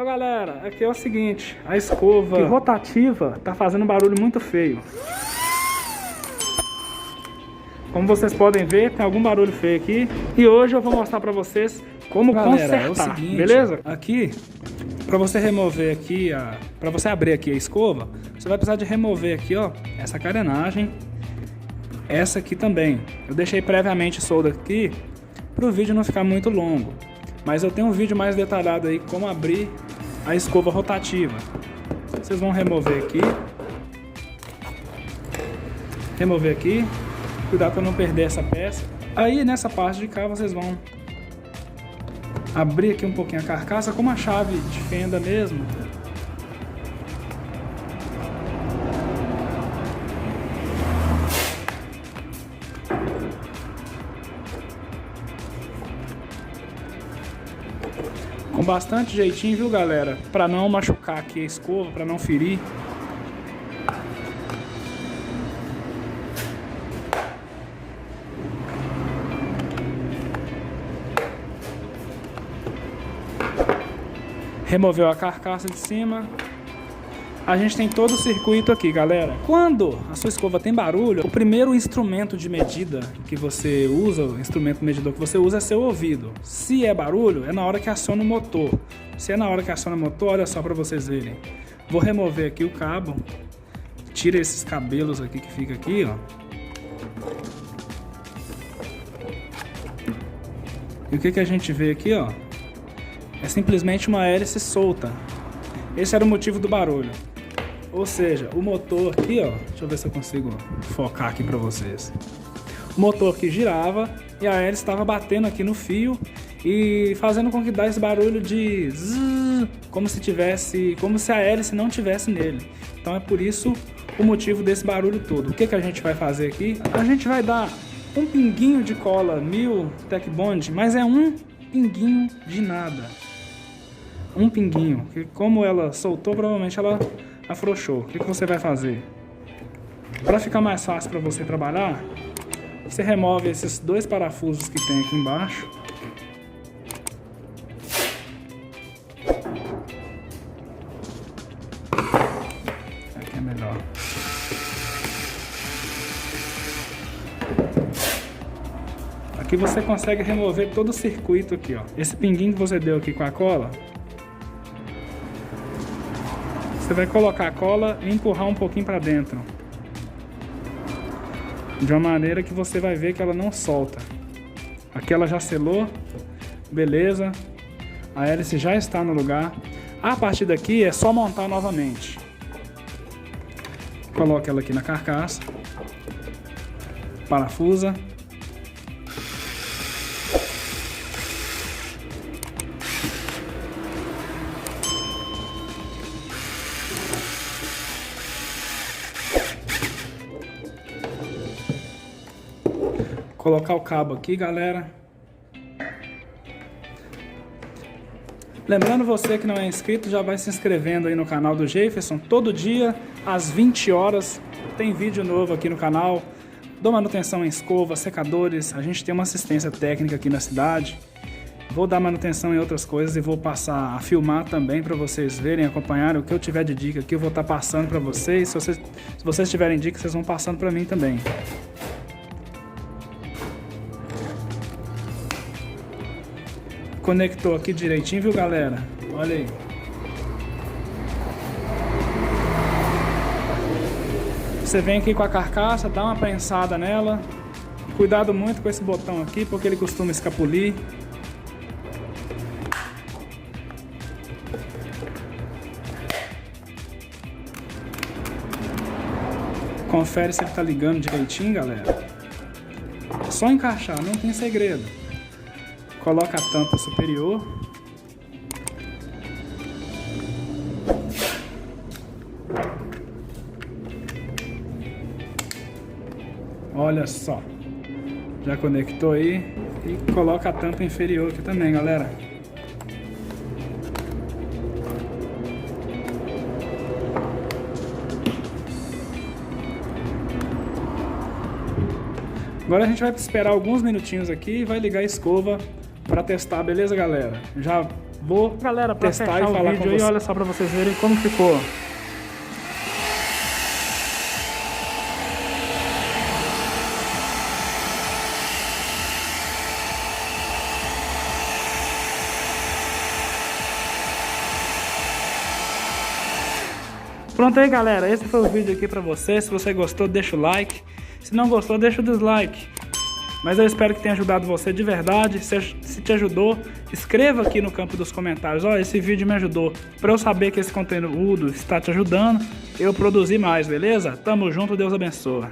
galera, aqui é o seguinte, a escova rotativa tá fazendo um barulho muito feio. Como vocês podem ver, tem algum barulho feio aqui. E hoje eu vou mostrar pra vocês como consertar, é o seguinte, beleza? Aqui, pra você remover aqui, pra você abrir aqui a escova, você vai precisar de remover aqui, ó, essa carenagem. Essa aqui também. Eu deixei previamente solda aqui, pro vídeo não ficar muito longo. Mas eu tenho um vídeo mais detalhado aí, como abrir a escova rotativa. Vocês vão remover aqui. Remover aqui. Cuidado para não perder essa peça. Aí nessa parte de cá vocês vão abrir aqui um pouquinho a carcaça com uma chave de fenda mesmo. Com bastante jeitinho, viu galera? Para não machucar aqui a escova, para não ferir. Removeu a carcaça de cima. A gente tem todo o circuito aqui, galera. Quando a sua escova tem barulho, o primeiro instrumento de medida que você usa, o instrumento medidor que você usa é seu ouvido. Se é barulho, é na hora que aciona o motor. Se é na hora que aciona o motor, olha só para vocês verem. Vou remover aqui o cabo. Tira esses cabelos aqui que fica aqui, ó. E o que a gente vê aqui, ó? É simplesmente uma hélice solta. Esse era o motivo do barulho. Ou seja, o motor aqui, ó, deixa eu ver se eu consigo focar aqui para vocês. O motor que girava e a hélice estava batendo aqui no fio e fazendo com que desse esse barulho de zzz, como se a hélice não tivesse nele. Então é por isso o motivo desse barulho todo. O que a gente vai fazer aqui? A gente vai dar um pinguinho de cola 1000 Tec Bond, mas é um pinguinho de nada. Um pinguinho, que como ela soltou, provavelmente ela afrouxou. O que você vai fazer? Para ficar mais fácil para você trabalhar, você remove esses dois parafusos que tem aqui embaixo. Aqui é melhor. Aqui você consegue remover todo o circuito aqui, ó. Esse pinguinho que você deu aqui com a cola, você vai colocar a cola e empurrar um pouquinho para dentro. De uma maneira que você vai ver que ela não solta. Aqui ela já selou. Beleza. A hélice já está no lugar. A partir daqui é só montar novamente. Coloque ela aqui na carcaça. Parafusa. Colocar o cabo aqui, galera. Lembrando você que não é inscrito, já vai se inscrevendo aí no canal do Jefferson. Todo dia, às 20 horas, tem vídeo novo aqui no canal. Dou manutenção em escovas, secadores. A gente tem uma assistência técnica aqui na cidade. Vou dar manutenção em outras coisas e vou passar a filmar também para vocês verem, acompanharem. O que eu tiver de dica aqui eu vou estar passando para vocês. Se vocês tiverem dicas, vocês vão passando para mim também. Conectou aqui direitinho, viu galera? Olha aí. Você vem aqui com a carcaça, dá uma prensada nela. Cuidado muito com esse botão aqui, porque ele costuma escapulir. Confere se ele tá ligando direitinho, galera. É só encaixar, não tem segredo. Coloca a tampa superior. Olha só. Já conectou aí. E coloca a tampa inferior aqui também, galera. Agora a gente vai esperar alguns minutinhos aqui e vai ligar a escova para testar, beleza, galera? Já vou Galera, pra testar fechar e o falar com vídeo aí, você. olha só pra vocês verem como ficou. Pronto aí, galera, esse foi o vídeo aqui pra você. Se você gostou, deixa o like. Se não gostou, deixa o dislike. Mas eu espero que tenha ajudado você de verdade. Se te ajudou, escreva aqui no campo dos comentários: ó, esse vídeo me ajudou. Pra eu saber que esse conteúdo está te ajudando, eu produzir mais, beleza? Tamo junto, Deus abençoe.